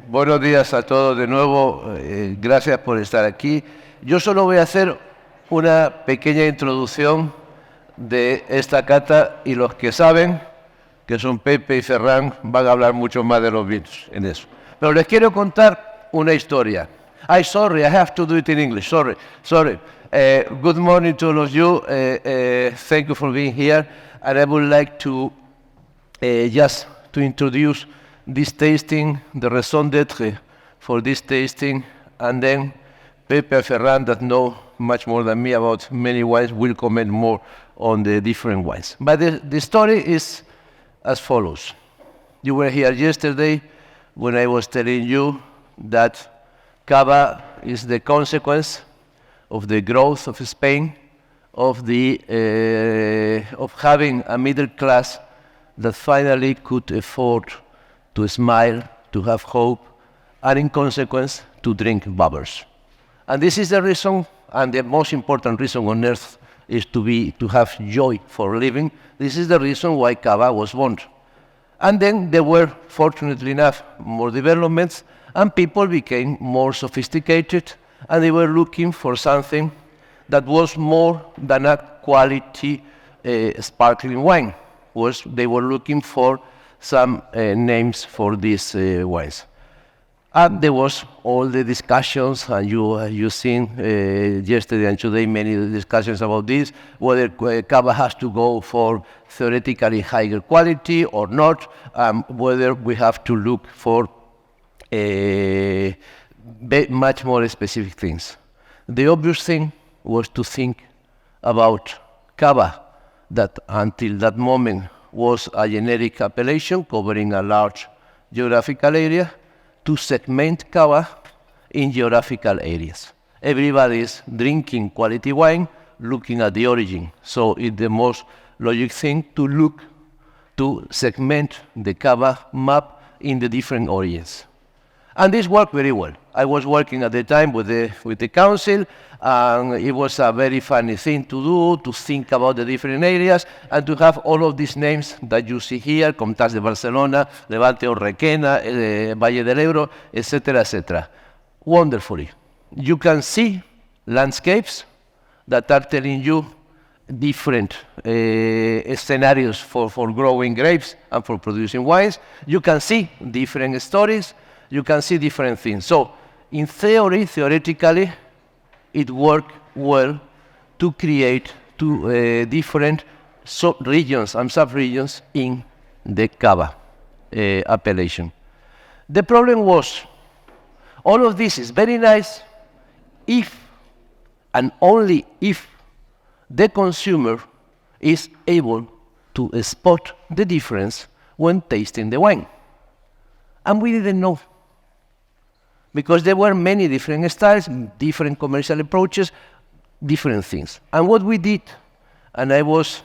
Buenos días a todos de nuevo, gracias por estar aquí. Yo solo voy a hacer una pequeña introducción de esta cata y los que saben, que son Pepe y Ferran, van a hablar mucho más de los vinos en eso. Pero les quiero contar una historia. Sorry, I have to do it in English, sorry. Good morning to all of you, thank you for being here, and I would like to just to introduce this tasting, the raison d'être for this tasting, and then Pepe and Ferran, that know much more than me about many wines, will comment more on the different wines. But the story is as follows. You were here yesterday when I was telling you that cava is the consequence of the growth of Spain, of having a middle class that finally could afford to smile, to have hope, and in consequence, to drink bubbles. And this is the reason, and the most important reason on earth is to have joy for living. This is the reason why cava was born. And then there were, fortunately enough, more developments, and people became more sophisticated, and they were looking for something that was more than a quality sparkling wine. They were looking for some names for these wines. And there was all the discussions, and you seen yesterday and today many discussions about this, whether cava has to go for theoretically higher quality or not, whether we have to look for much more specific things. The obvious thing was to think about cava, that until that moment was a generic appellation covering a large geographical area, to segment cava in geographical areas. Everybody is drinking quality wine, looking at the origin. So it's the most logic thing to look to segment the cava map in the different origins. And this worked very well. I was working at the time with the council, and it was a very funny thing to do, to think about the different areas, and to have all of these names that you see here, Comtats de Barcelona, Levante or Requena, Valle del Ebro, etc., etc. Wonderfully. You can see landscapes that are telling you different scenarios for growing grapes and for producing wines. You can see different stories. You can see different things. So, in theoretically, it worked well to create two different regions and sub-regions in the cava appellation. The problem was, all of this is very nice if and only if the consumer is able to spot the difference when tasting the wine. And we didn't know, because there were many different styles, different commercial approaches, different things. And what we did, and I was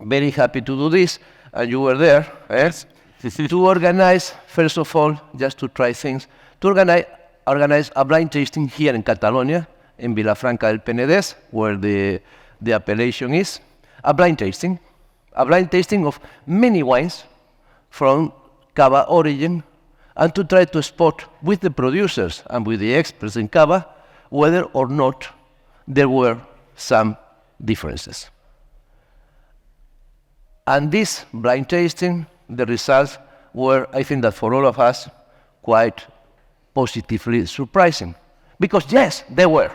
very happy to do this, and you were there, to organize, first of all, just to try things, to organize a blind tasting here in Catalonia, in Vilafranca del Penedès, where the appellation is, a blind tasting of many wines from cava origin, and to try to spot with the producers and with the experts in cava whether or not there were some differences. And this blind tasting, the results were, I think that for all of us, quite positively surprising. Because yes, there were.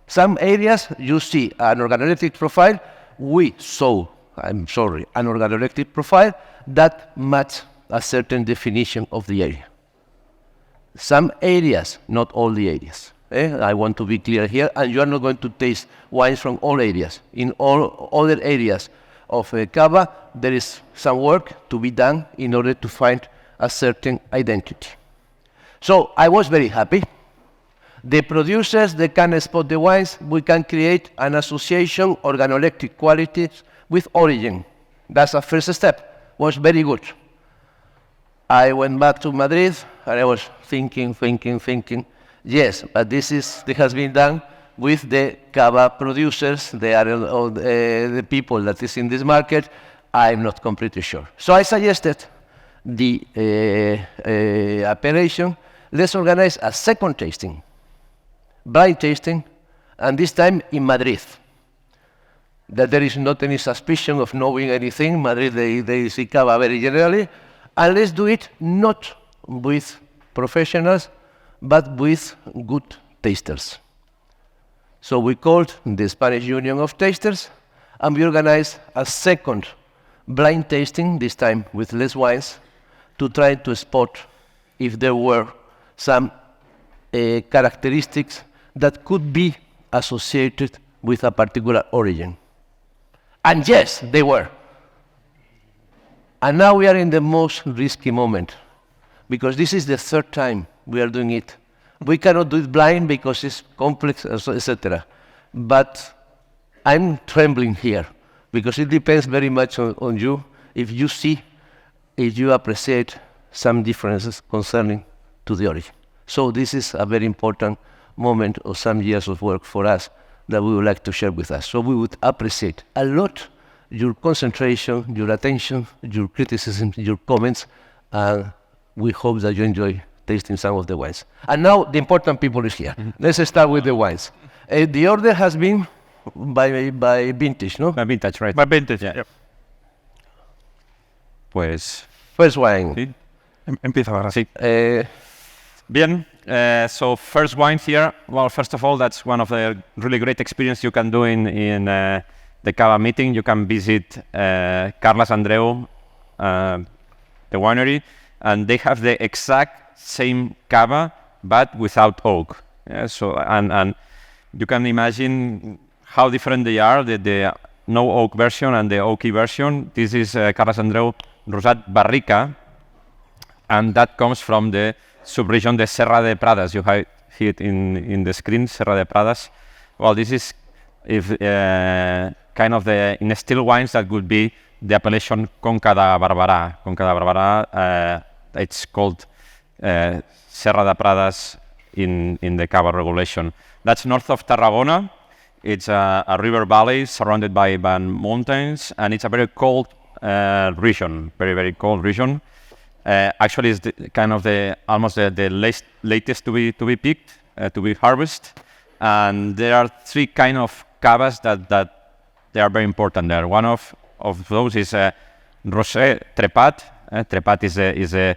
Some areas you see an organoleptic profile, we saw, an organoleptic profile that matched a certain definition of the area. Some areas, not all the areas. I want to be clear here, and you are not going to taste wines from all areas. In all other areas of cava, there is some work to be done in order to find a certain identity. So I was very happy. The producers, they can spot the wines. We can create an association, organoleptic qualities with origin. That's a first step. Was very good. I went back to Madrid, and I was thinking. Yes, but this has been done with the cava producers. They are the people that is in this market. I'm not completely sure. So I suggested the appellation, let's organize a second tasting, blind tasting, and this time in Madrid. That there is not any suspicion of knowing anything. Madrid, they see cava very generally. And let's do it not with professionals, but with good tasters. So we called the Spanish Union of Tasters, and we organized a second blind tasting, this time with less wines, to try to spot if there were some characteristics that could be associated with a particular origin. And yes, they were. And now we are in the most risky moment, because this is the third time we are doing it. We cannot do it blind because it's complex, etc. But I'm trembling here, because it depends very much on you, if you appreciate some differences concerning to the origin. So this is a very important moment of some years of work for us that we would like to share with us. So we would appreciate a lot your concentration, your attention, your criticism, your comments, and we hope that you enjoy tasting some of the wines. And now the important people is here. Let's start with the wines. The order has been by vintage, no? By vintage, right. By vintage, Yeah. yep. Pues First wine. sí. Empieza ahora. Sí. Uh, Bien, so first wine here. Well, first of all, that's one of the really great experience you can do in the cava meeting. You can visit Carles Andreu, the winery, and they have the exact same cava, but without oak. Yeah, so and you can imagine how different they are. The no oak version and the oaky version. This is Carles Andreu Rosat Barrica, and that comes from the subregion de Serra de Pradas. You have it in the screen, Serra de Pradas. Well, this is kind of in still wines that would be the appellation Conca da Barberà. Conca da Barberà, it's called Serra de Pradas in the cava regulation. That's north of Tarragona. It's a river valley surrounded by mountains, and it's a very cold region, very, very cold region. Actually, it's almost the latest to be picked, to be harvested. And there are three kind of cavas that they are very important there. One of those is Rosé Trepat. Trepat is a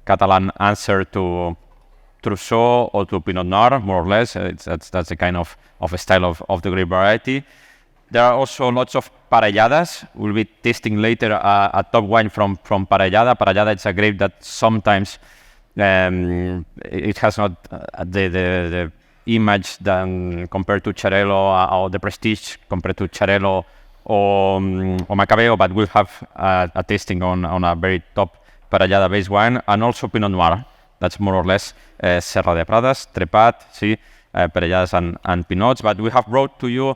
Catalan answer to Trousseau or to Pinot Noir, more or less. That's a kind of a style of the grape variety. There are also lots of parelladas. We'll be tasting later a top wine from parellada. Parellada is a grape that sometimes it has not the image than compared to Xarel·lo or the prestige compared to Xarel·lo or Macabeo, but we'll have a tasting on a very top parellada based wine, and also Pinot Noir. That's more or less Serra de Pradas, Trepat, parelladas and Pinots. But we have brought to you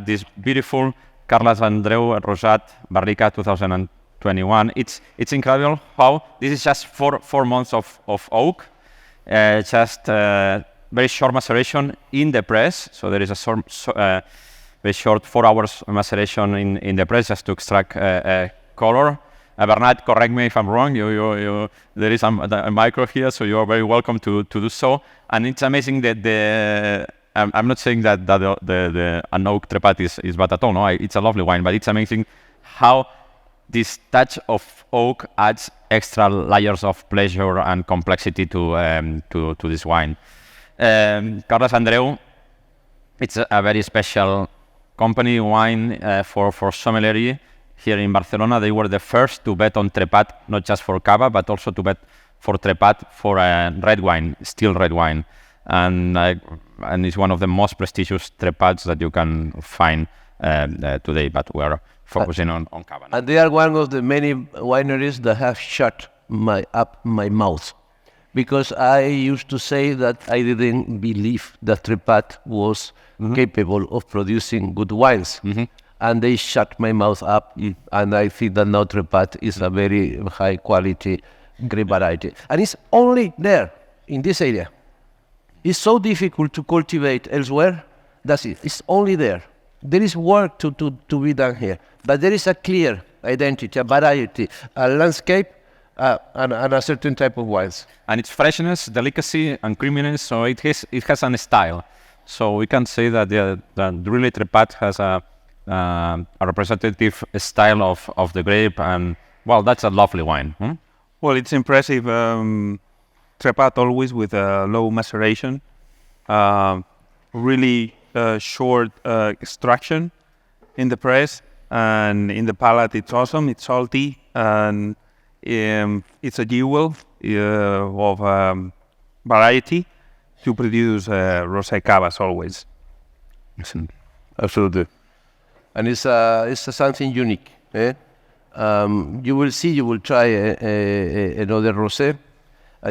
this beautiful Carles Andreu Rosat Barrica 2021. It's incredible how this is just four months of oak, just very short maceration in the press. So there is a very short 4 hours maceration in the press just to extract color. Bernat, correct me if I'm wrong. There is a micro here, so you are very welcome to do so. And it's amazing that I'm not saying that an oak Trepat is bad at all. No, it's a lovely wine, but it's amazing how this touch of oak adds extra layers of pleasure and complexity to this wine. Carles Andreu, it's a very special company wine for sommelier here in Barcelona. They were the first to bet on Trepat, not just for cava, but also to bet for Trepat for red wine, still red wine. And it's one of the most prestigious Trepats that you can find today, but we're focusing on cava. And they are one of the many wineries that have shut my mouth, because I used to say that I didn't believe that Trepat was capable of producing good wines. And they shut my mouth up, and I think that now Trepat is a very high quality grape variety. And it's only there, in this area. It's so difficult to cultivate elsewhere. That's it. It's only there. There is work to be done here. But there is a clear identity, a variety, a landscape, and a certain type of wines. And its freshness, delicacy, and creaminess, so it has a style. So we can say that that really Trepat has a representative style of the grape, and well, that's a lovely wine. Well, it's impressive. Trepat always with a low maceration, really short extraction in the press, and in the palate it's awesome. It's salty, and it's a jewel of variety to produce rosé cavas always. Absolutely, and it's something unique. You will try another rosé.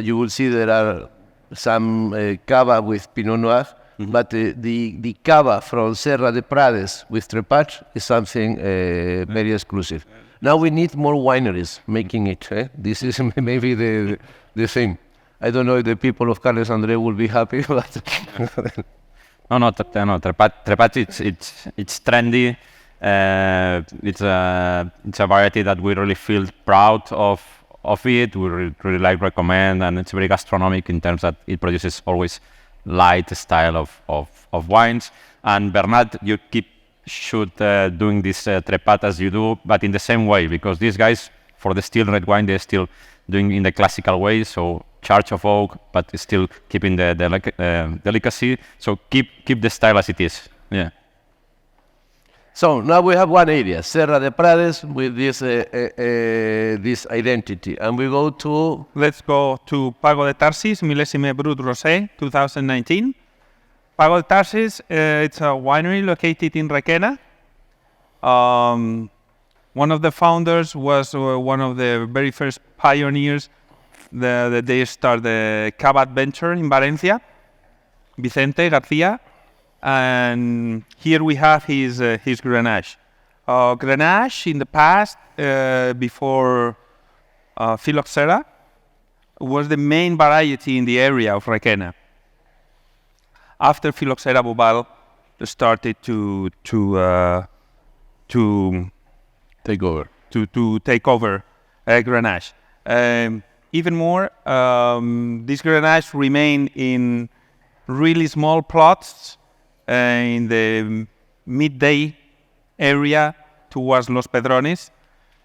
You will see there are some cava with Pinot Noir, but the cava from Serra de Prades with Trepat is something very exclusive. Now we need more wineries making it. This is maybe the thing. I don't know if the people of Carles André will be happy, but No, Trepat it's trendy. It's a variety that we really feel proud of it. We really like, recommend, and it's very gastronomic in terms that it produces always light style of wines. And Bernat, you should doing this Trepat as you do, but in the same way, because these guys, for the still red wine, they're still doing in the classical way, so charge of oak, but still keeping the delicacy. So keep the style as it is. Yeah. So now we have one area, Serra de Prades, with this identity, and we go to. Let's go to Pago de Tarsis, Millésime Brut Rosé, 2019. Pago de Tarsis, it's a winery located in Requena. One of the founders was one of the very first pioneers that they started the cava adventure in Valencia, Vicente Garcia. And here we have his Grenache. Grenache in the past, before Phylloxera, was the main variety in the area of Requena. After Phylloxera bobal started to Take over. To take over Grenache. Even more, this Grenache remained in really small plots in the midday area towards Los Pedrones,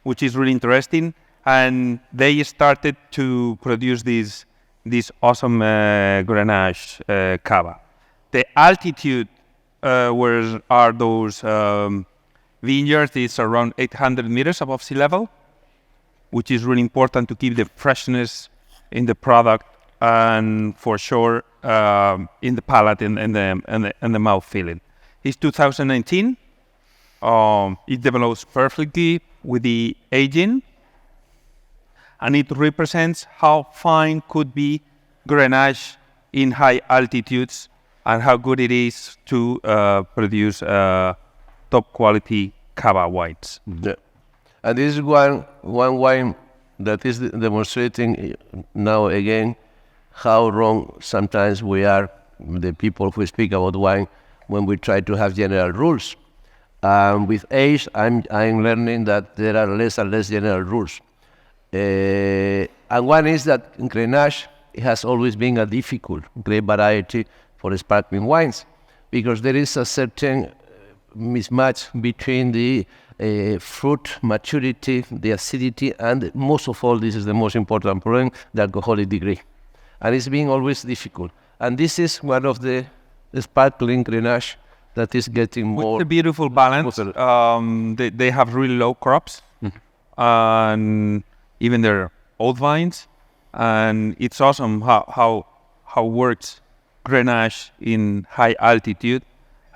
which is really interesting. And they started to produce this awesome Grenache cava. The altitude where are those vineyards is around 800 meters above sea level, which is really important to keep the freshness in the product and for sure in the palate and the mouth feeling. It's 2019. It develops perfectly with the aging, and it represents how fine could be Grenache in high altitudes and how good it is to produce top quality cava wines. Yeah. And this is one wine that is demonstrating now again how wrong sometimes we are, the people who speak about wine, when we try to have general rules. With age, I'm learning that there are less and less general rules. And one is that Grenache has always been a difficult grape variety for sparkling wines, because there is a certain mismatch between the fruit maturity, the acidity, and most of all, this is the most important problem, the alcoholic degree. And it's been always difficult. And this is one of the sparkling Grenache that is getting more. With a beautiful balance. They have really low crops, and even their old vines. And it's awesome how works Grenache in high altitude.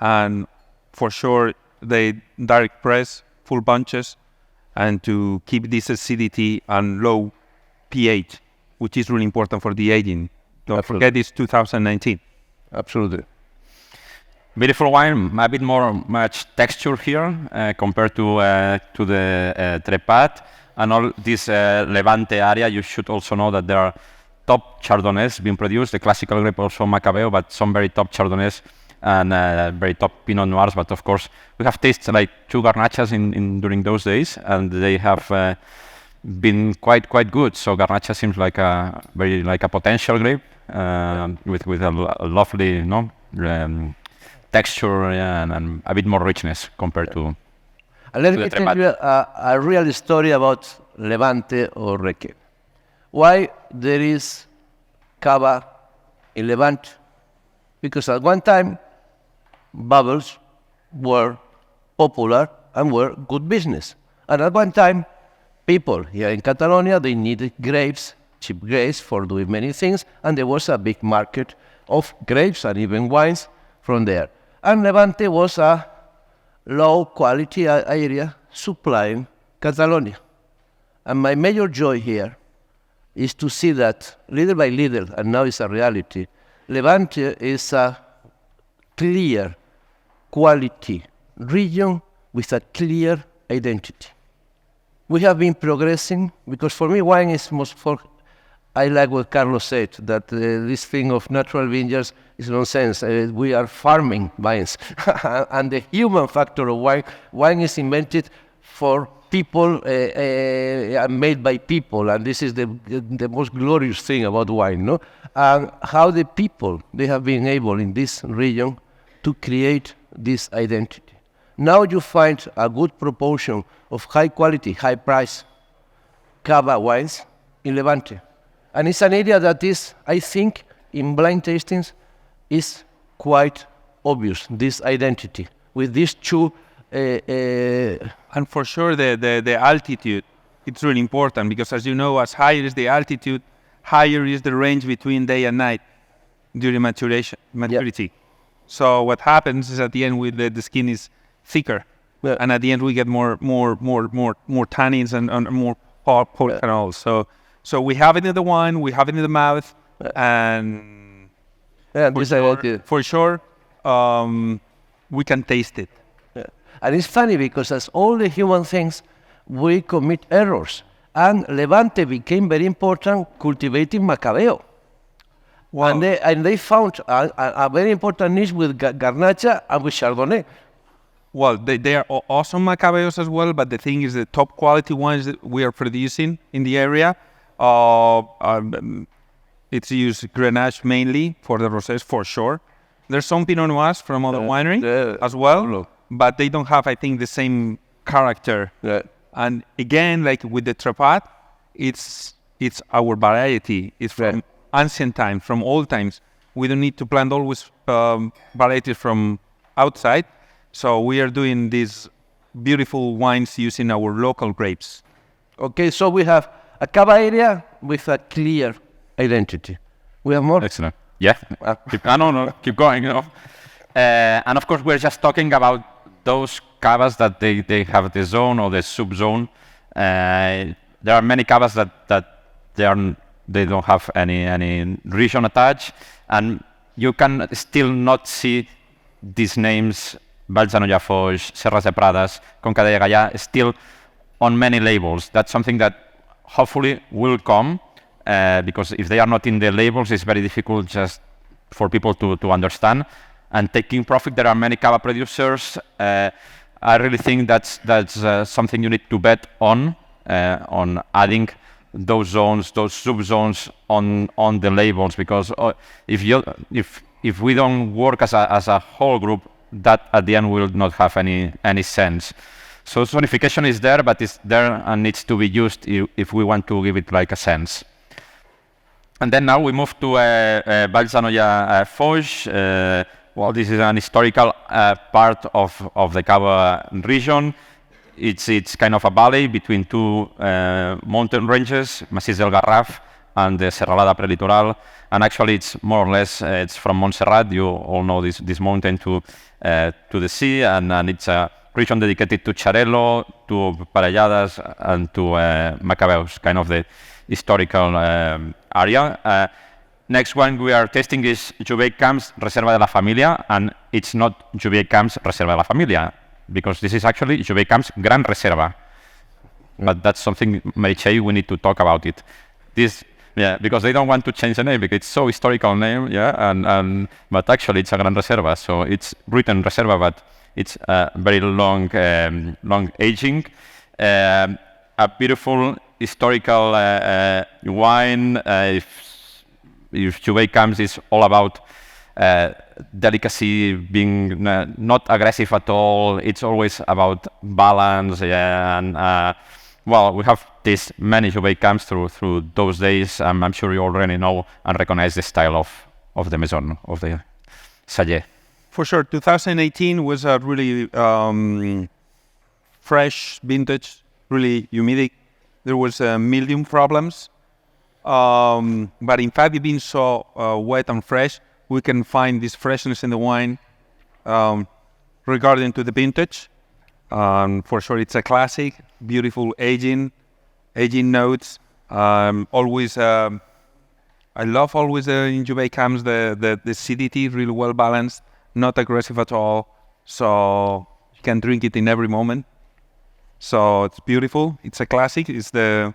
And for sure, they direct press, full bunches, and to keep this acidity and low pH, which is really important for the aging. Don't forget it's 2019. Absolutely. Beautiful wine, a bit much texture here compared to the Trepat. And all this Levante area, you should also know that there are top Chardonnays being produced, the classical grape also Macabeo, but some very top Chardonnays and very top Pinot Noirs. But of course, we have tasted like 2 Garnachas in during those days, and they have been quite good. So Garnacha seems like a very like a potential grape with a lovely texture and a bit more richness compared to. And let me tell you a real story about Levante or Reque. Why there is cava in Levante? Because at one time, bubbles were popular and were good business. And at one time, people here in Catalonia, they needed grapes, cheap grapes for doing many things, and there was a big market of grapes and even wines from there. And Levante was a low quality area supplying Catalonia. And my major joy here is to see that little by little, and now it's a reality, Levante is a clear quality region with a clear identity. We have been progressing, because for me wine is I like what Carlos said, that this thing of natural vineyards is nonsense. We are farming vines. And the human factor of wine is invented for people and made by people, and this is the most glorious thing about wine, no? And how the people, they have been able in this region to create this identity. Now you find a good proportion of high quality, high price cava wines in Levante. And it's an area that is, I think, in blind tastings, is quite obvious, this identity, with these two. And for sure, the altitude, it's really important, because as you know, as higher is the altitude, higher is the range between day and night during maturity. Yep. So what happens is at the end, the skin is thicker, and at the end we get more tannins and more polyphenols. So we have it in the wine, we have it in the mouth, and for sure, we can taste it. Yeah. And it's funny because as all the human things, we commit errors. And Levante became very important cultivating Macabeo. Wow. And they found a very important niche with Garnacha and with Chardonnay. Well, they are awesome Macabeos as well, but the thing is the top quality wines that we are producing in the area, it's used Grenache mainly for the rosés, for sure. There's some Pinot Noirs from other winery as well, but they don't have, I think, the same character. Yeah. And again, like with the Trepat, it's our variety. It's from ancient times, from old times. We don't need to plant always varieties from outside. So we are doing these beautiful wines using our local grapes. Okay, so we have a cava area with a clear identity. We have more? Excellent. Yeah. Keep going. And of course, we're just talking about those cavas that they have the zone or the subzone. There are many cavas that they don't have any region attached, and you can still not see these names, Balsano Foix, Serras de Pradas, Conca de Gallà, still on many labels. That's something that hopefully will come, because if they are not in the labels, it's very difficult just for people to understand. And taking profit, there are many cava producers. I really think that's something you need to bet on adding those zones, those subzones on the labels, because if we don't work as a whole group, that at the end will not have any sense. So zonification is there, but it's there and needs to be used if we want to give it like a sense. And then now we move to Balsano Foix. Well, this is an historical part of the Cava region. It's kind of a valley between two mountain ranges, Massís del Garraf and the Serralada Prelitoral. And actually, it's more or less it's from Montserrat. You all know this mountain to the sea, and it's a region dedicated to Xarel·lo, to Parelladas, and to Macabeus, kind of the historical area. Next one we are testing is Jubei Camps Reserva de la Familia, and it's not Jubei Camps Reserva de la Familia, because this is actually Jubei Camps Gran Reserva. But that's something, Meritxell, we need to talk about it. This Yeah, because they don't want to change the name because it's so historical name. Yeah, and but actually it's a Gran Reserva, so it's written Reserva, but it's very long aging. A beautiful historical wine. If Cuvée comes, it's all about delicacy, being not aggressive at all. It's always about balance. Yeah, and well, we have this many Cuvée comes through those days. I'm sure you already know and recognize the style of the Maison, of the Sayé. For sure, 2018 was a really fresh vintage, really humid. There was mildew problems. But in fact, it being so wet and fresh, we can find this freshness in the wine regarding to the vintage. For sure, it's a classic, beautiful aging notes. Always, I love always in Cuvée comes the acidity, really well balanced, not aggressive at all. So you can drink it in every moment. So it's beautiful. It's a classic. It's the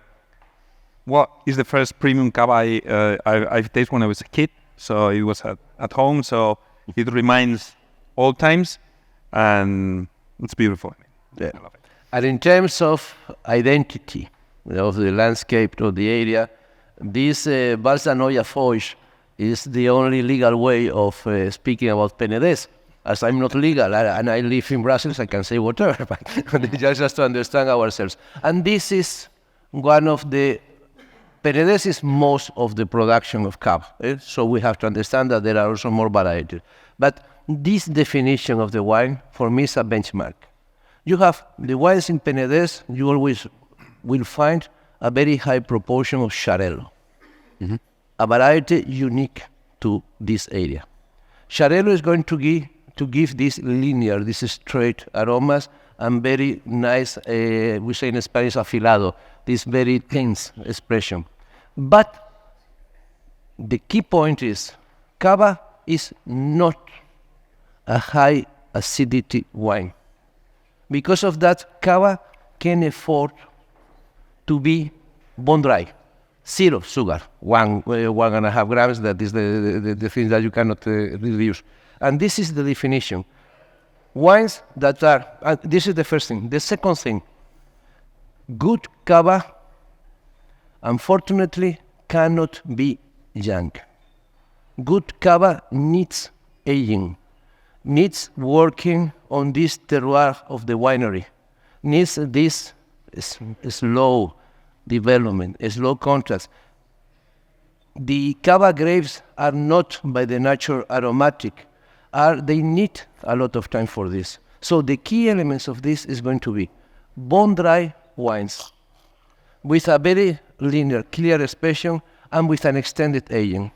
first premium cava I've tasted when I was a kid. So it was at home. So it reminds old times, and it's beautiful. Yeah. I love it. And in terms of identity of the landscape of the area, this Vals d'Anoia Foix is the only legal way of speaking about Penedès. As I'm not legal and I live in Brussels, I can say whatever, but just to understand ourselves. And this is one of the Penedès is most of the production of cava, so we have to understand that there are also more varieties. But this definition of the wine, for me, is a benchmark. You have the wines in Penedès, you always will find a very high proportion of Xarel·lo, a variety unique to this area. Xarel·lo is going to give this linear, this straight aromas, and very nice, we say in Spanish, afilado, this very tense expression. But the key point is, cava is not a high acidity wine. Because of that, cava can afford to be bone dry, 0 sugar, 1.5 grams. That is the thing that you cannot reduce. And this is the definition. Wines that are, this is the first thing. The second thing, good cava, unfortunately, cannot be young. Good cava needs aging, needs working on this terroir of the winery, needs this slow development, slow contrast. The cava grapes are not by the nature aromatic, they need a lot of time for this. So the key elements of this is going to be bone dry wines with a very linear, clear expression and with an extended aging.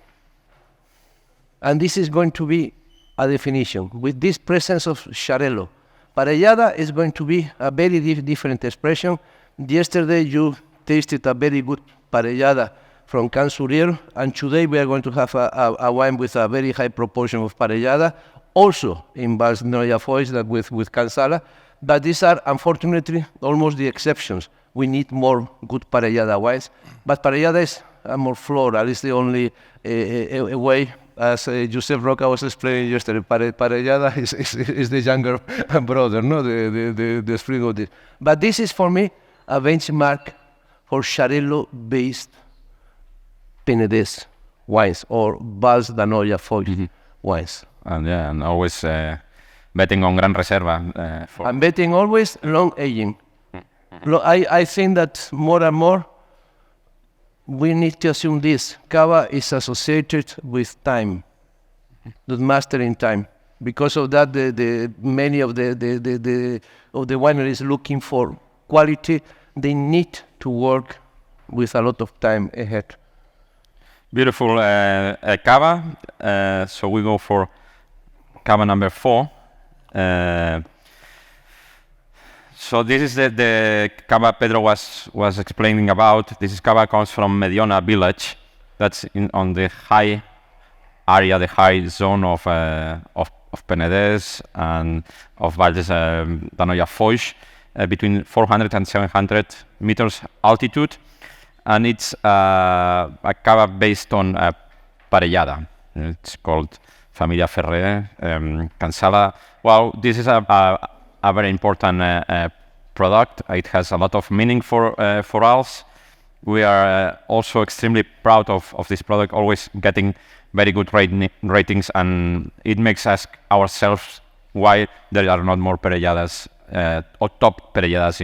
And this is going to be a definition. With this presence of Xarel·lo, Parellada is going to be a very different expression. Yesterday you tasted a very good Parellada from Can Surier, and today we are going to have a wine with a very high proportion of Parellada, also in Vals d'Anoia Foix, that with Can Sala, but these are unfortunately almost the exceptions. We need more good Parellada wines, but Parellada is more floral. It's the only way, as Josep Roca was explaining yesterday. Parellada is the younger brother, no, the spring of this. But this is for me a benchmark for Xarel·lo-based Penedès wines or Vals d'Anoia Foix wines. And always betting on Gran Reserva. I'm betting always long aging. I think that more and more we need to assume this. Cava is associated with time, not mastering time. Because of that, many of the wineries looking for quality, they need to work with a lot of time ahead. Beautiful cava. So we go for cava number 4. So this is the cava Pedro was explaining about. This cava comes from Mediona village. That's on the high area, the high zone of Penedès and of Vals d'Anoia Foix, between 400 and 700 meters altitude. and it's a cava based on parellada. It's called Familia Ferrer Cansala. Well, this is a very important product. It has a lot of meaning for us. We are also extremely proud of this product, always getting very good ratings, and it makes us ourselves why there are not more parelladas or top parelladas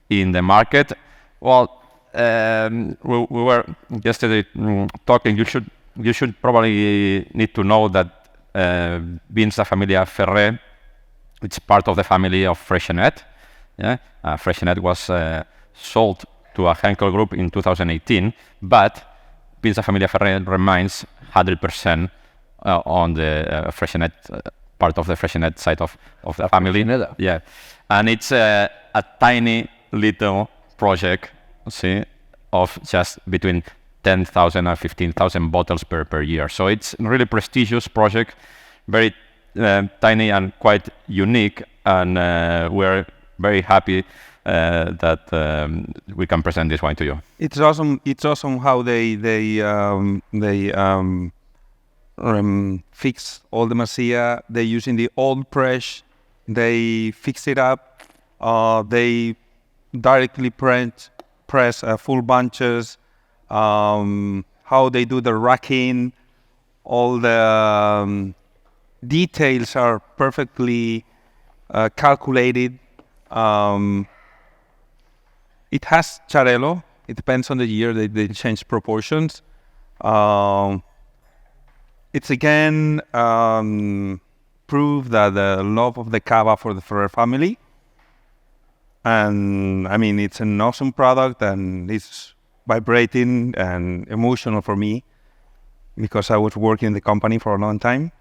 in the market. Well, we were yesterday talking. You should probably need to know that beans La Familia Ferrer, it's part of the family of Freixenet. Yeah, Freixenet was sold to a Henkel Group in 2018, but beans La Familia Ferrer remains 100% on the Freixenet part of the Freixenet side of the family. Freixeneda. Yeah, and it's a tiny little project, of just between 10,000 and 15,000 bottles per year. So it's a really prestigious project, very tiny and quite unique, and we're very happy that we can present this wine to you. It's awesome. It's awesome how they fix all the Masia. They're using the old press. They fix it up. They directly press full bunches. How they do the racking. All the details are perfectly calculated. It has Charello. It depends on the year. They change proportions. It's again proof that the love of the cava for the Ferrer family. And I mean, it's an awesome product, and it's vibrating and emotional for me because I was working in the company for a long time.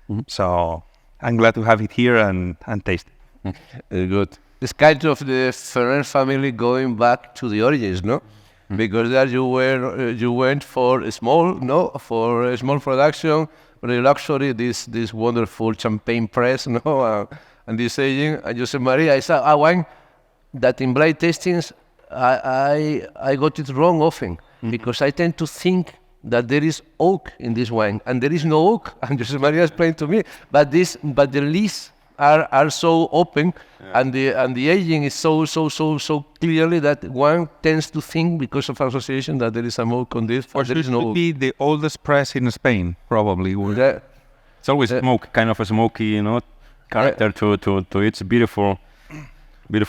Mm-hmm. So I'm glad to have it here and taste it. Very good. It's kind of the Ferrer family going back to the origins, no? Mm-hmm. Because there you went for a small, for a small production, very luxury, this wonderful champagne press, and this aging. And Jose Maria, I saw a wine that in blind tastings I got it wrong often, because I tend to think that there is oak in this wine, and there is no oak. And Jose Maria explained to me, but the leaves are so open, and the aging is so clearly that one tends to think, because of association, that there is a oak on this. Or there is no should oak. be the oldest press in Spain, probably. It's always smoke, kind of a smoky, character to its beautiful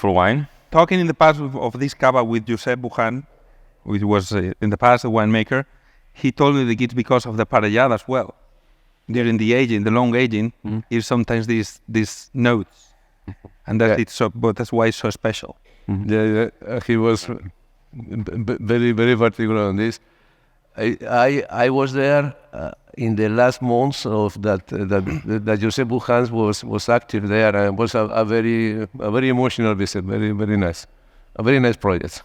wine. Talking in the past of this cava with Josep Bujan, which was in the past a winemaker, he told me that it's because of the parellada as well. During the aging, the long aging, is sometimes these notes, and that's why it's so special. Mm-hmm. He was very, very particular on this. I was there in the last months of that Josep Bujan was active there, and it was a very emotional visit. Very, very nice, a very nice project.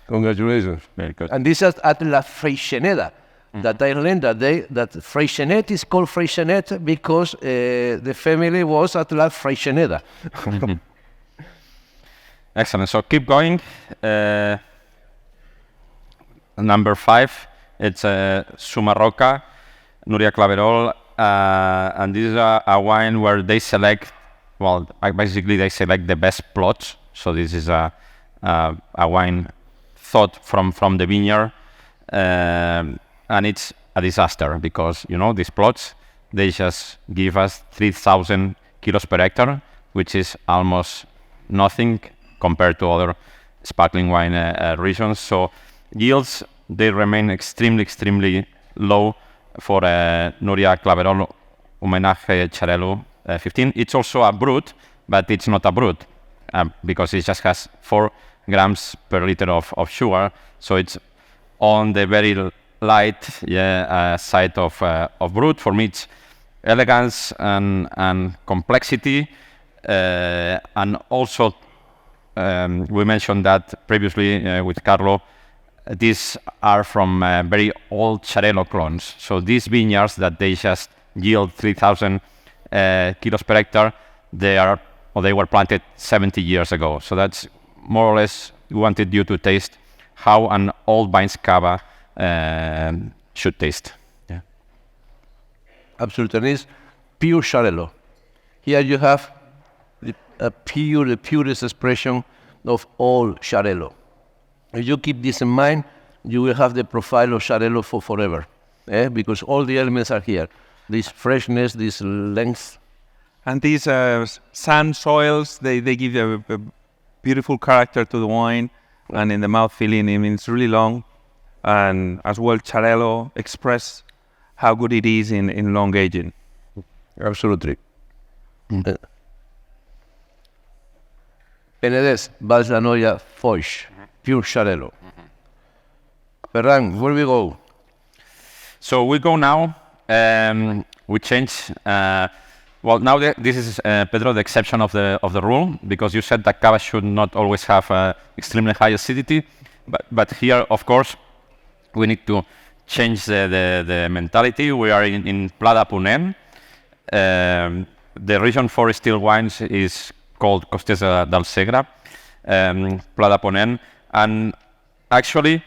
Congratulations. Very good. And this is at La Freixeneda. That I learned that Freixenet is called Freixenet because the family was at La Freixeneda. Excellent. So keep going. Number 5, it's Sumarroca, Núria Claverol, and this is a wine where they select. Well, basically they select the best plots. So this is a wine thought from the vineyard. And it's a disaster because, these plots, they just give us 3,000 kilos per hectare, which is almost nothing compared to other sparkling wine regions. So yields, they remain extremely low for Núria Claverol Homenage Charello 15. It's also a brut, but it's not a brut because it just has 4 grams per liter of sugar. So it's on the very light side of brut. For me, it's elegance and complexity, and also we mentioned that previously with Carlo. These are from very old Charello clones. So these vineyards that they just yield 3,000 kilos per hectare, they were planted 70 years ago. So that's more or less. We wanted you to taste how an old vines cava should taste. Yeah. Absolutely. And it's pure Xarel·lo. Here you have the purest expression of all Xarel·lo. If you keep this in mind, you will have the profile of Xarel·lo for forever, because all the elements are here. This freshness, this length. And these sand soils, they give a beautiful character to the wine, and in the mouth feeling, I mean, it's really long. And as well, Xarel·lo express how good it is in long aging. Absolutely. Penedès, Valls d'Anoia, Foix, pure Xarel·lo. Ferran, where we go? So we go now. We change. Well, now this is Pedro, the exception of the rule, because you said that cava should not always have extremely high acidity, but here, of course, we need to change the mentality. We are in Pla de Ponent. The region for still wines is called Costes del Segre, Pla de Ponent, and actually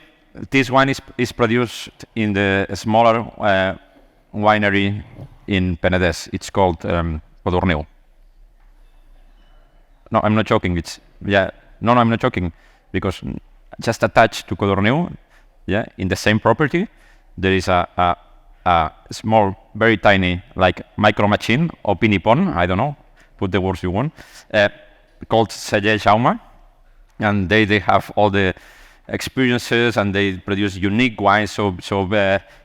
this wine is produced in the smaller winery in Penedès. It's called Codorniu. No, I'm not joking. No, I'm not joking, because just attached to Codorniu, in the same property, there is a small, very tiny, like micro machine or pinipon, I don't know, put the words you want, called Celler Jaume, and they have all the experiences and they produce unique wines. So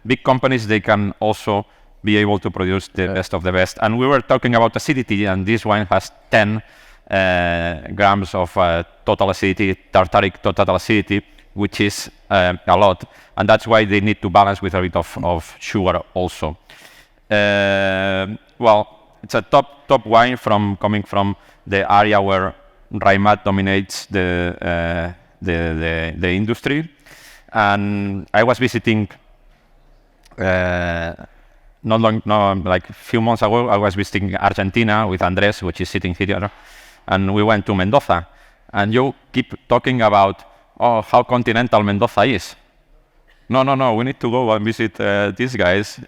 big companies, they can also be able to produce the best of the best. And we were talking about acidity, and this wine has 10 grams of total acidity, tartaric total acidity, which is a lot, and that's why they need to balance with a bit of sugar also. Well, it's a top wine coming from the area where Raimat dominates the industry. And I was visiting like a few months ago. I was visiting Argentina with Andres, which is sitting here, and we went to Mendoza. And you keep talking about how continental Mendoza is. No, we need to go and visit these guys,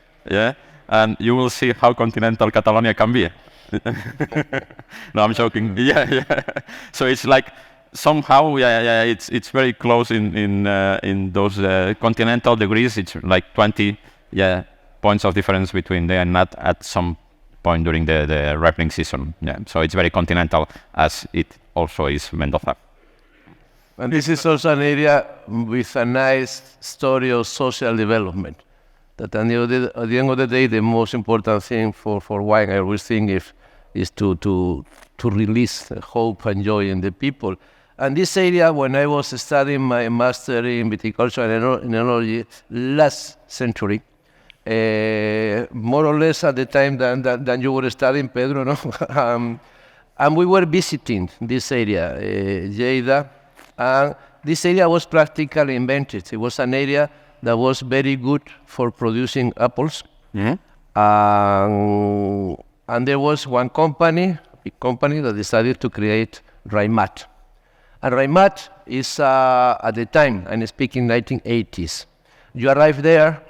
and you will see how continental Catalonia can be. No, I'm joking. Yeah. So it's like somehow, it's very close in those continental degrees. It's like 20, points of difference between them, and not at some point during the ripening season. So it's very continental, as it also is Mendoza. And this is also an area with a nice story of social development. That at the end of the day, the most important thing for wine, I always think, is to release hope and joy in the people. And this area, when I was studying my master in viticulture and enology last century, more or less at the time than you were studying, Pedro, no? And we were visiting this area, Lleida, and this area was practically invented. It was an area that was very good for producing apples. And there was one big company that decided to create Raimat. And Raimat is, at the time, I'm speaking 1980s, you arrived there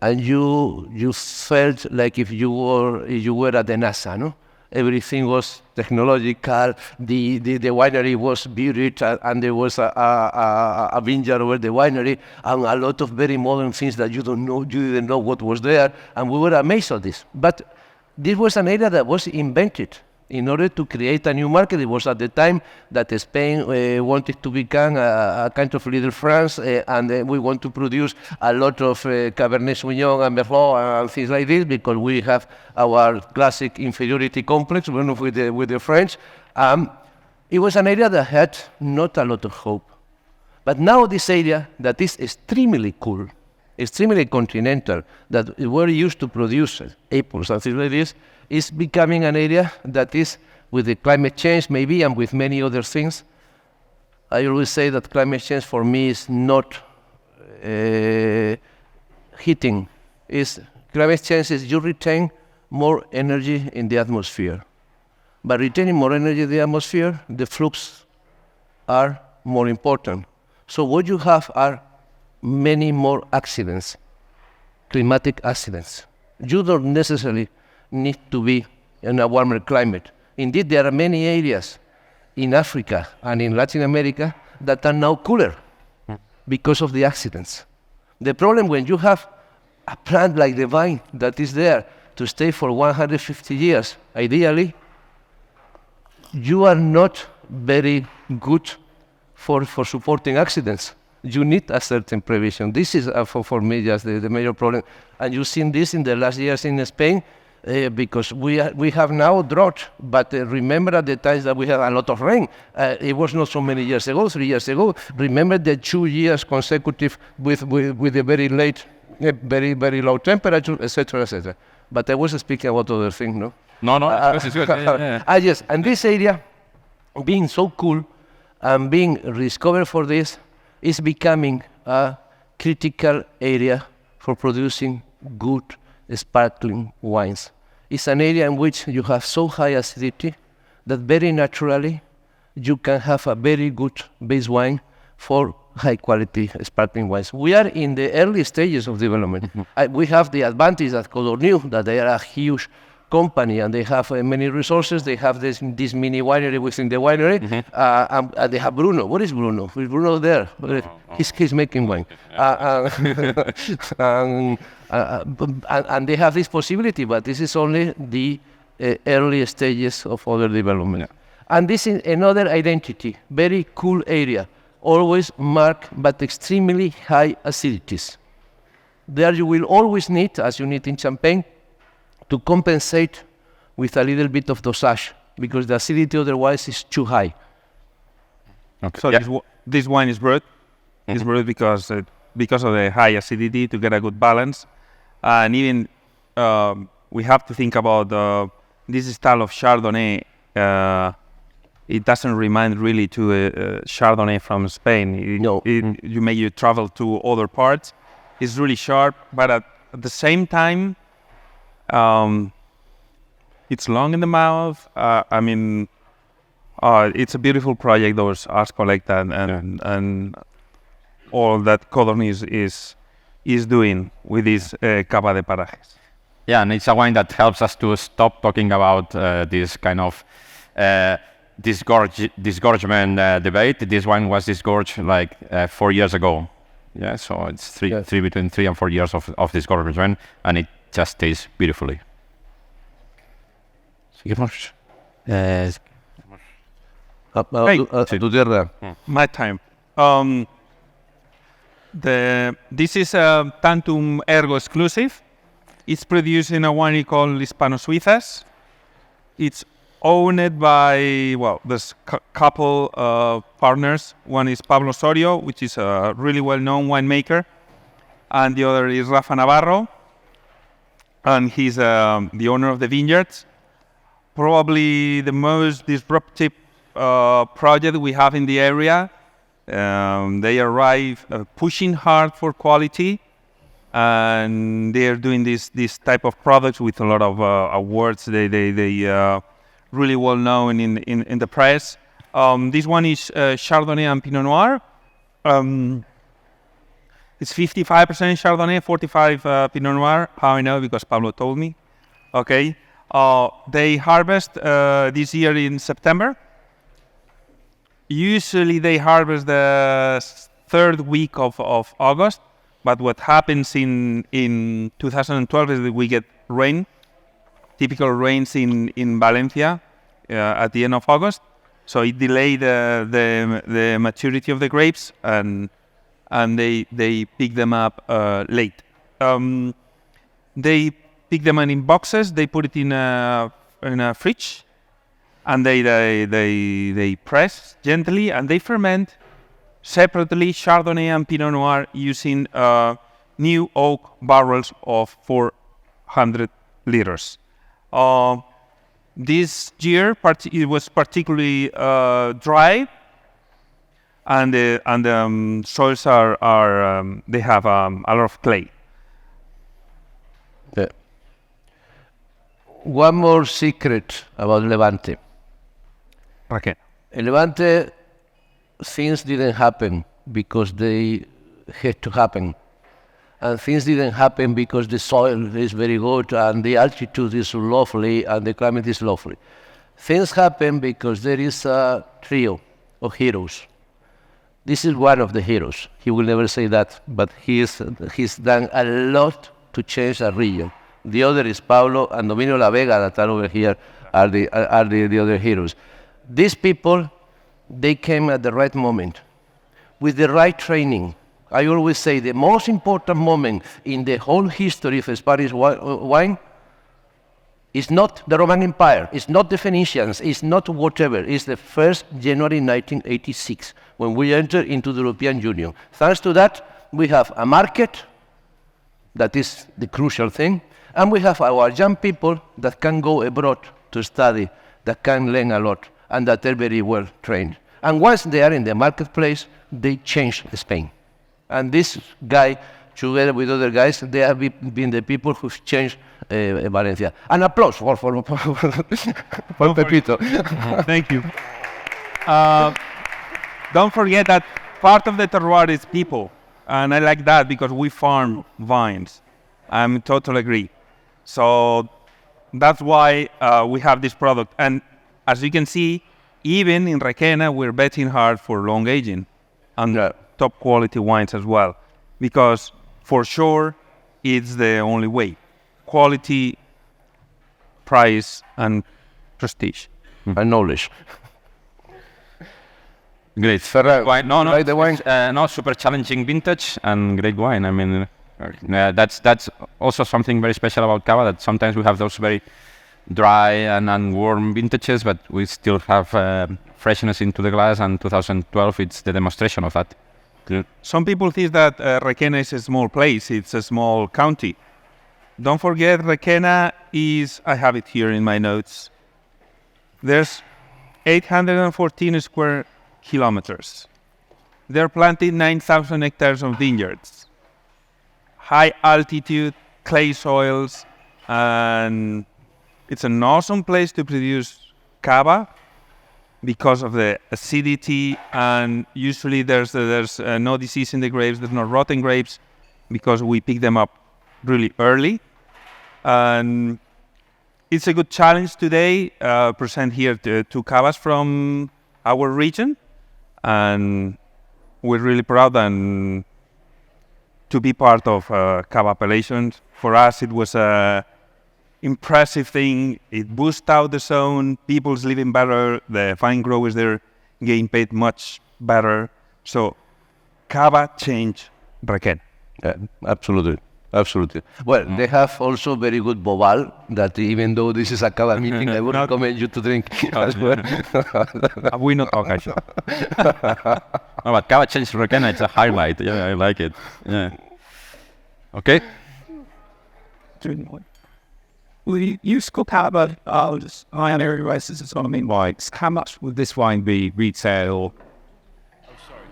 and you felt like if you were at the NASA, no? Everything was technological. The winery was buried, and there was a vineyard over the winery, and a lot of very modern things that you didn't know what was there, and we were amazed at this. But this was an area that was invented in order to create a new market. It was at the time that Spain wanted to become a kind of little France, and we want to produce a lot of Cabernet Sauvignon and Merlot and things like this, because we have our classic inferiority complex with the French. It was an area that had not a lot of hope. But now this area that is extremely cool, extremely continental, that we're used to produce apples and things like this, is becoming an area that is, with the climate change maybe, and with many other things. I always say that climate change for me is not heating. Climate change is you retain more energy in the atmosphere. By retaining more energy in the atmosphere, the flux are more important. So what you have are many more accidents, climatic accidents. You don't necessarily need to be in a warmer climate. Indeed, there are many areas in Africa and in Latin America that are now cooler because of the accidents. The problem when you have a plant like the vine that is there to stay for 150 years, ideally, you are not very good for supporting accidents. You need a certain prevision. This is, for me, just the major problem. And you've seen this in the last years in Spain, because we have now drought, but remember at the times that we had a lot of rain. It was not so many years ago, 3 years ago. Remember the 2 years consecutive with a very late, very low temperature, etc., etc. But I was speaking about other things, no? No, it's good. Yes, and this area, being so cool and being discovered for this, is becoming a critical area for producing good sparkling wines. It's an area in which you have so high acidity that very naturally you can have a very good base wine for high quality sparkling wines. We are in the early stages of development. We have the advantage that Codorniu, that they are a huge company and they have many resources. They have this mini winery within the winery, and they have Bruno. What is Bruno? Is Bruno there? He's making wine. And they have this possibility, but this is only the early stages of other development. And this is another identity, very cool area, always marked by extremely high acidities. There you will always need, as you need in Champagne, to compensate with a little bit of dosage, because the acidity otherwise is too high. Okay. So this wine is brewed. It's brewed because of the high acidity to get a good balance, and even we have to think about this style of Chardonnay. It doesn't remind really to a Chardonnay from Spain. You travel to other parts. It's really sharp, but at the same time, it's long in the mouth. It's a beautiful project, those Ars Collecta and all that Codorniu is doing with this cava de parajes. Yeah, and it's a wine that helps us to stop talking about this kind of disgorgement debate. This wine was disgorged like 4 years ago. Yeah, so it's between 3 and 4 years of disgorgement, and it just tastes beautifully. Seguimos. Tu tierra. My time. This is a Tantum Ergo exclusive. It's produced in a winery called Hispano Suizas. It's owned by, there's a couple partners. One is Pablo Osorio, which is a really well-known winemaker, and the other is Rafa Navarro, and he's the owner of the vineyards. Probably the most disruptive project we have in the area. They arrive pushing hard for quality, and they are doing this type of products with a lot of awards. They really well known in the press. This one is Chardonnay and Pinot Noir. It's 55% Chardonnay, 45 Pinot Noir. How I know? Because Pablo told me. Okay. They harvest this year in September. Usually they harvest the third week of August, but what happens in 2012 is that we get rain, typical rains in Valencia at the end of August, so it delayed the maturity of the grapes, and they pick them up late. They pick them in boxes, they put it in a fridge, and they press gently, and they ferment separately Chardonnay and Pinot Noir using new oak barrels of 400 liters. This year it was particularly dry, and the soils are they have a lot of clay. Yeah. One more secret about Levante. Okay. In Levante, things didn't happen because they had to happen. And things didn't happen because the soil is very good and the altitude is lovely and the climate is lovely. Things happen because there is a trio of heroes. This is one of the heroes. He will never say that, but he's done a lot to change a region. The other is Pablo and Dominio La Vega that are over here are the other heroes. These people, they came at the right moment, with the right training. I always say the most important moment in the whole history of Spanish wine is not the Roman Empire, it's not the Phoenicians, it's not whatever, it's the 1st January 1986, when we entered into the European Union. Thanks to that, we have a market, that is the crucial thing, and we have our young people that can go abroad to study, that can learn a lot, and that are very well trained. And once they are in the marketplace, they change Spain. And this guy, together with other guys, they have been the people who've changed Valencia. An applause for Pepito. Thank you. Don't forget that part of the terroir is people. And I like that because we farm vines. I'm totally agree. So that's why we have this product. And as you can see, even in Requena, we're betting hard for long aging and top quality wines as well. Because for sure, it's the only way. Quality, price, and prestige. And knowledge. Great. Ferran, Wine. No, like the wine? no, super challenging vintage and great wine. I mean, that's also something very special about cava, that sometimes we have those very dry and warm vintages, but we still have freshness into the glass, and 2012 it's the demonstration of that. Some people think that Requena is a small place, it's a small county. Don't forget, Requena is, I have it here in my notes, there's 814 square kilometers. They're planting 9,000 hectares of vineyards. High altitude, clay soils, and it's an awesome place to produce cava because of the acidity, and usually there's no disease in the grapes, there's no rotten grapes because we pick them up really early. And it's a good challenge today, present here two cavas from our region, and we're really proud and to be part of cava appellations. For us, it was a impressive thing. It boosts out the zone, people's living better, the vine growers there getting paid much better. So cava changed Requena. Yeah, absolutely. Absolutely. Well, they have also very good bobal that even though this is a cava meeting, I would recommend you to drink as well. We not talk actually. No, but cava changed Requena, it's a highlight. Yeah, I like it. Yeah. Okay. You spoke about iron area races and so on wines. How much would this wine be retail?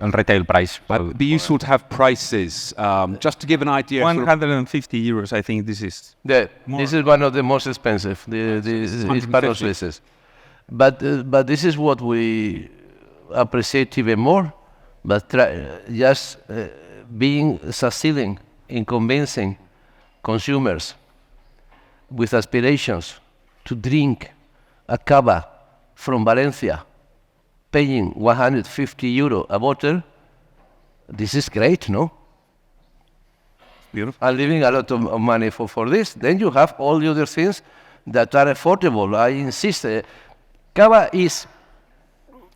And retail price. But it'd be useful to have prices, just to give an idea. 150 euros, I think this is. This is one of the most expensive, the Hispanos races. But this is what we appreciate even more. But just succeeding in convincing consumers with aspirations to drink a cava from Valencia, paying 150 euro a bottle, this is great, no? Beautiful. And leaving a lot of money for this. Then you have all the other things that are affordable. I insist, cava is,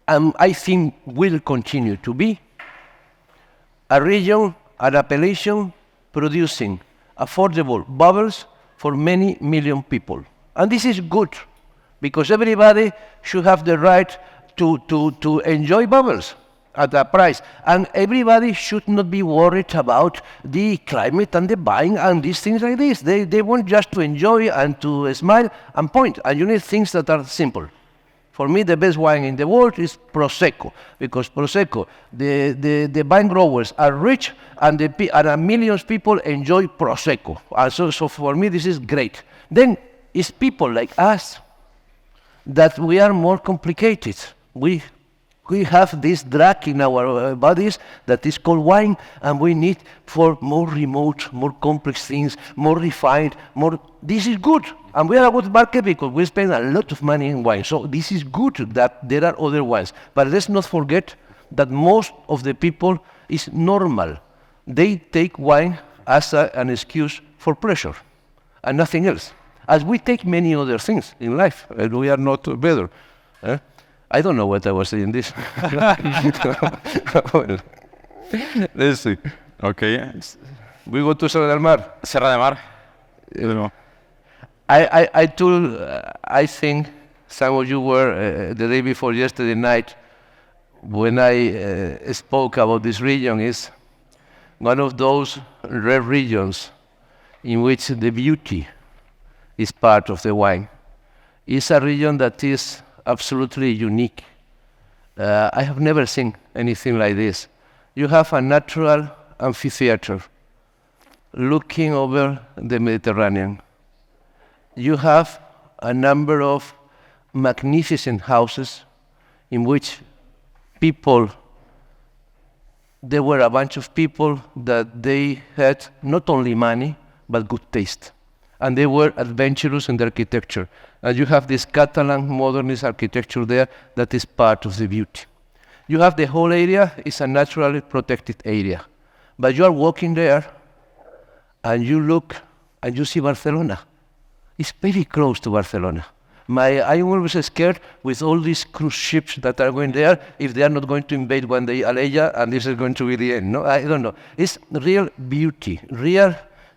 and I think will continue to be, a region, an appellation producing affordable bubbles for many million people. And this is good, because everybody should have the right to enjoy bubbles at a price. And everybody should not be worried about the climate and the buying and these things like this. They want just to enjoy and to smile and point. And you need things that are simple. For me, the best wine in the world is Prosecco, because Prosecco, the vine growers are rich and millions of people enjoy Prosecco. So for me, this is great. Then it's people like us that we are more complicated. We We have this drug in our bodies that is called wine, and we need for more remote, more complex things, more refined, more. This is good, and we are a good market because we spend a lot of money in wine. So this is good that there are other wines, but let's not forget that most of the people is normal. They take wine as an excuse for pleasure, and nothing else. As we take many other things in life, and we are not better. I don't know what I was saying this. Well, let's see. Okay. We go to Serra del Mar. Serra del Mar. You know. I think some of you were the day before yesterday night when I spoke about this region is one of those rare regions in which the beauty is part of the wine. It's a region that is absolutely unique. I have never seen anything like this. You have a natural amphitheater looking over the Mediterranean. You have a number of magnificent houses in which there were a bunch of people that they had not only money, but good taste. And they were adventurous in the architecture. And you have this Catalan modernist architecture there that is part of the beauty. You have the whole area is a naturally protected area. But you are walking there, and you look, and you see Barcelona. It's very close to Barcelona. I'm always scared with all these cruise ships that are going there, if they are not going to invade one day Alella, and this is going to be the end. No, I don't know. It's real beauty, real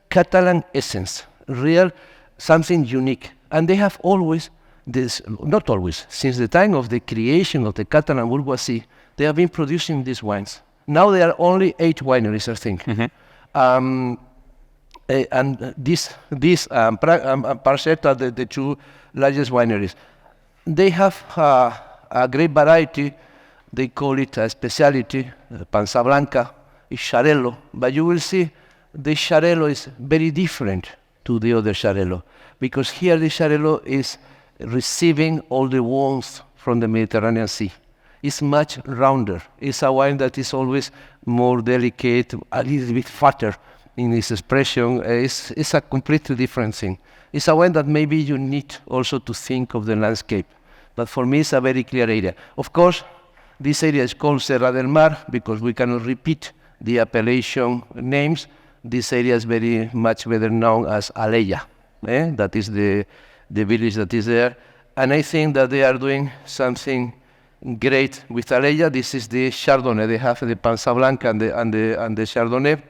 Catalan essence, real something unique. And they have always this, not always, since the time of the creation of the Catalan bourgeoisie, they have been producing these wines. Now there are only 8 wineries, I think. Mm-hmm. And these Parcet are the 2 largest wineries. They have a great variety. They call it a specialty, Pansa Blanca, is Xarel·lo. But you will see the Xarel·lo is very different to the other Xarel·lo, because here the Xarel·lo is receiving all the warmth from the Mediterranean Sea. It's much rounder. It's a wine that is always more delicate, a little bit fatter in its expression. It's a completely different thing. It's a wine that maybe you need also to think of the landscape. But for me, it's a very clear area. Of course, this area is called Serra del Mar because we cannot repeat the appellation names. This area is very much better known as Alella. That is the village that is there. And I think that they are doing something great with Alella. This is the Chardonnay. They have the Pansa Blanca and the Chardonnay.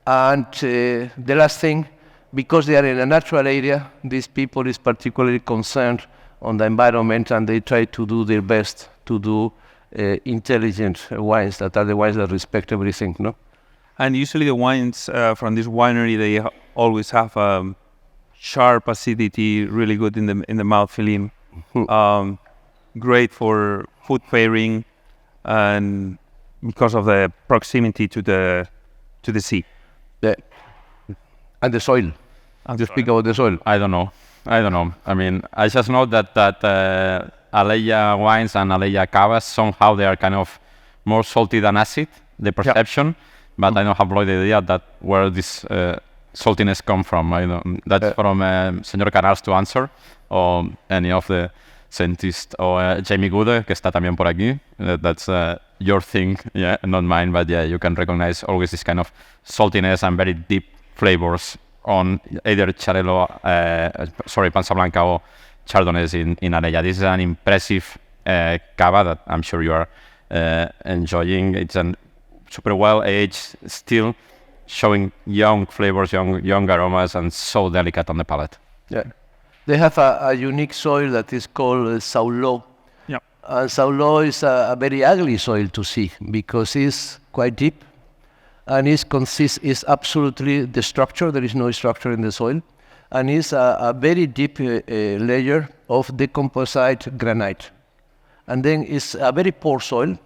And the last thing, because they are in a natural area, these people is particularly concerned on the environment, and they try to do their best to do intelligent wines that are the wines that respect everything, no? And usually the wines from this winery, they always have sharp acidity, really good in the mouth feeling. Great for food pairing, and because of the proximity to the sea. And the soil. And to speak about the soil. I don't know. I mean, I just know that Alella wines and Alella cavas, somehow they are kind of more salty than acid, the perception. Yeah. But I don't have no idea that where this saltiness come from. I don't. That's from Señor Canals to answer, or any of the scientists, or Jamie Gude, que está también por aquí. That's your thing, yeah, not mine. But yeah, you can recognize always this kind of saltiness and very deep flavors on either Pansa Blanca or Chardonnays in Alella. This is an impressive cava that I'm sure you are enjoying. It's a super well aged, still showing young flavors, young aromas, and so delicate on the palate. Yeah, they have a unique soil that is called Sauló. Yeah, Sauló is a very ugly soil to see because it's quite deep, and is absolutely the structure. There is no structure in the soil, and it's a very deep layer of decomposite granite, and then it's a very poor soil.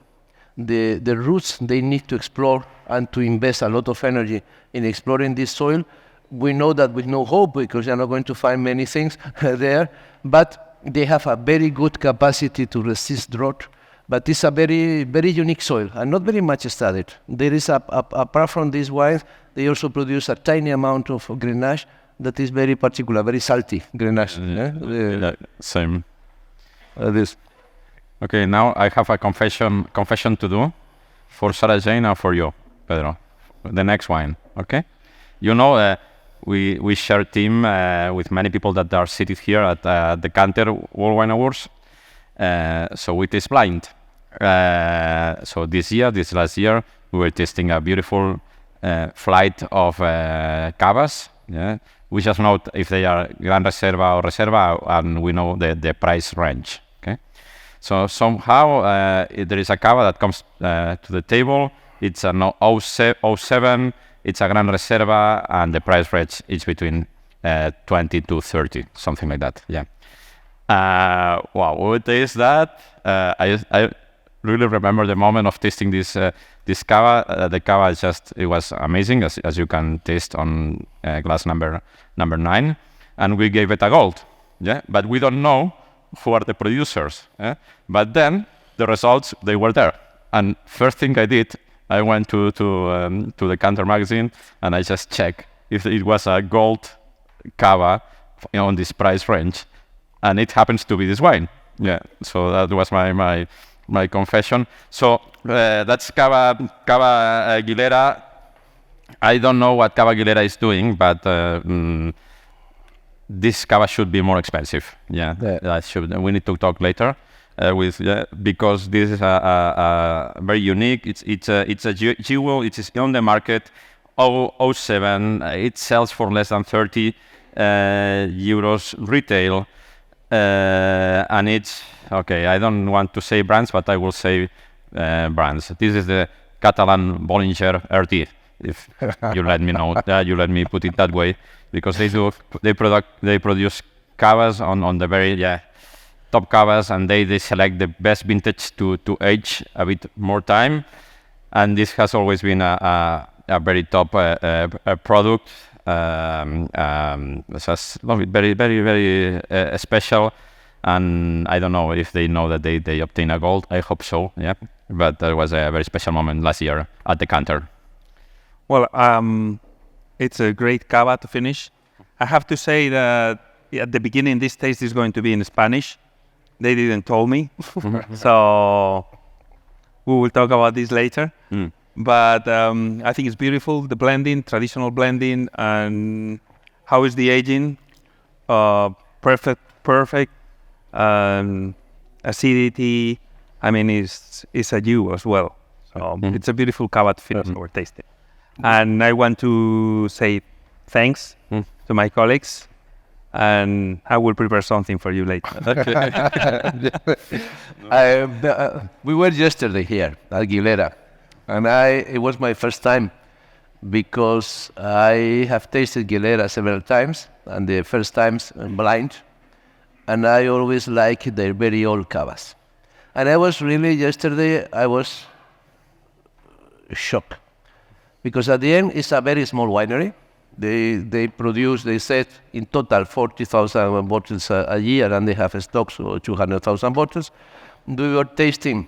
The roots, they need to explore and to invest a lot of energy in exploring this soil. We know that with no hope because you're not going to find many things there, but they have a very good capacity to resist drought. But it's a very, very unique soil and not very much studied. There is, apart from these wines, they also produce a tiny amount of Grenache that is very particular, very salty Grenache. Same. This. Okay, now I have a confession to do for Sarah Jane and for you, Pedro. The next wine, okay? You know, we share team with many people that are seated here at the Canter World Wine Awards. So we taste blind. So this last year, we were tasting a beautiful flight of cavas. Yeah? We just know if they are Gran Reserva or Reserva, and we know the price range. Okay, so somehow there is a cava that comes to the table. It's an 07. It's a Gran Reserva, and the price range is between 20 to 30, something like that. Yeah. Wow, we taste that. I really remember the moment of tasting this cava. The cava it was amazing, as you can taste on glass number 9, and we gave it a gold. Yeah, but we don't know who are the producers. But then the results, they were there. And first thing I did, I went to the Canter magazine and I just checked if it was a gold cava on this price range, and it happens to be this wine. Yeah, so that was my confession. So that's Cava Aguilera. I don't know what Cava Aguilera is doing, but this cava should be more expensive. Yeah. That should. We need to talk later because this is a very unique. It's a jewel. It is on the market. 07. It sells for less than 30 euros retail, and it's okay. I don't want to say brands, but I will say brands. This is the Catalan Bollinger RT. If you let me know, you let me put it that way, because they produce cavas on the very top cavas, and they select the best vintage to age a bit more time, and this has always been a very top product. It's very very special, and I don't know if they know that they obtain a gold. I hope so. Yeah, but that was a very special moment last year at the Canter. Well, it's a great cava to finish. I have to say that at the beginning, this taste is going to be in Spanish. They didn't tell me, so we will talk about this later. But I think it's beautiful, the blending, traditional blending, and how is the aging? Perfect. Acidity, I mean, it's a dew as well. So it's a beautiful cava to finish our tasting. And I want to say thanks to my colleagues, and I will prepare something for you later. We were yesterday here at Aguilera, and it was my first time, because I have tasted Aguilera several times, and the first times blind, and I always like their very old cavas. And yesterday I was shocked, because at the end it's a very small winery. They said in total 40,000 bottles a year, and they have stocks of 200,000 bottles. We were tasting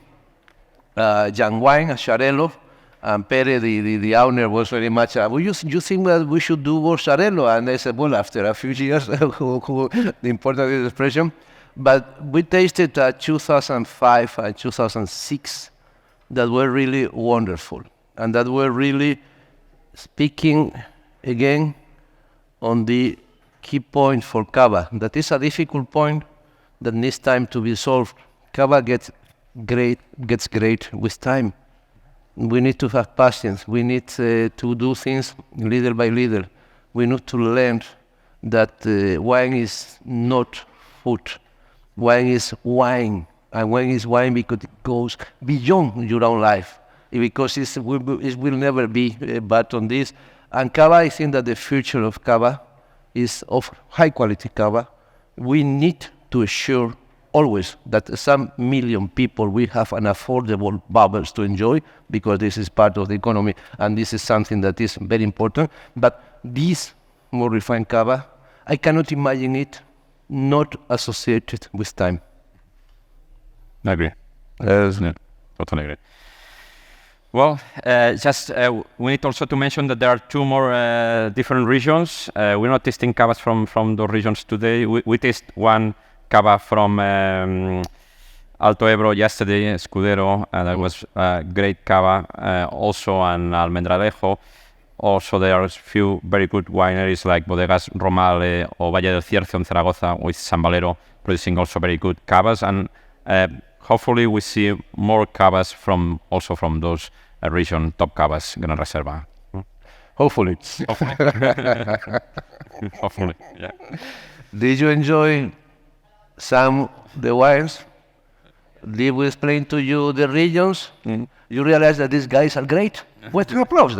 young wine, a Xarel·lo, and Pere, the owner, was very much, you think that we should do more Xarel·lo? And I said, well, after a few years, the important is the expression. But we tasted 2005 and 2006 that were really wonderful, and that were really speaking again on the key point for cava. That is a difficult point that needs time to be solved. Cava gets great with time. We need to have patience. We need to do things little by little. We need to learn that wine is not food. Wine is wine, and wine is wine because it goes beyond your own life. Because it will never be bad on this. And cava, I think that the future of cava is of high quality cava. We need to assure always that some million people will have an affordable bubbles to enjoy, because this is part of the economy, and this is something that is very important. But this more refined cava, I cannot imagine it not associated with time. I agree. Yeah, totally agree. Well, we need also to mention that there are two more different regions. We're not tasting cavas from those regions today. We taste one cava from Alto Ebro yesterday, Escudero, and that was great cava. Also an Almendralejo. Also, there are a few very good wineries like Bodegas Romale or Valle del Cierzo in Zaragoza with San Valero producing also very good cavas. And hopefully we see more cavas from those region, top cavas, Gran Reserva. Hopefully. Hopefully, yeah. Did you enjoy some the wines? Did we explain to you the regions? You realize that these guys are great? Wait, applause.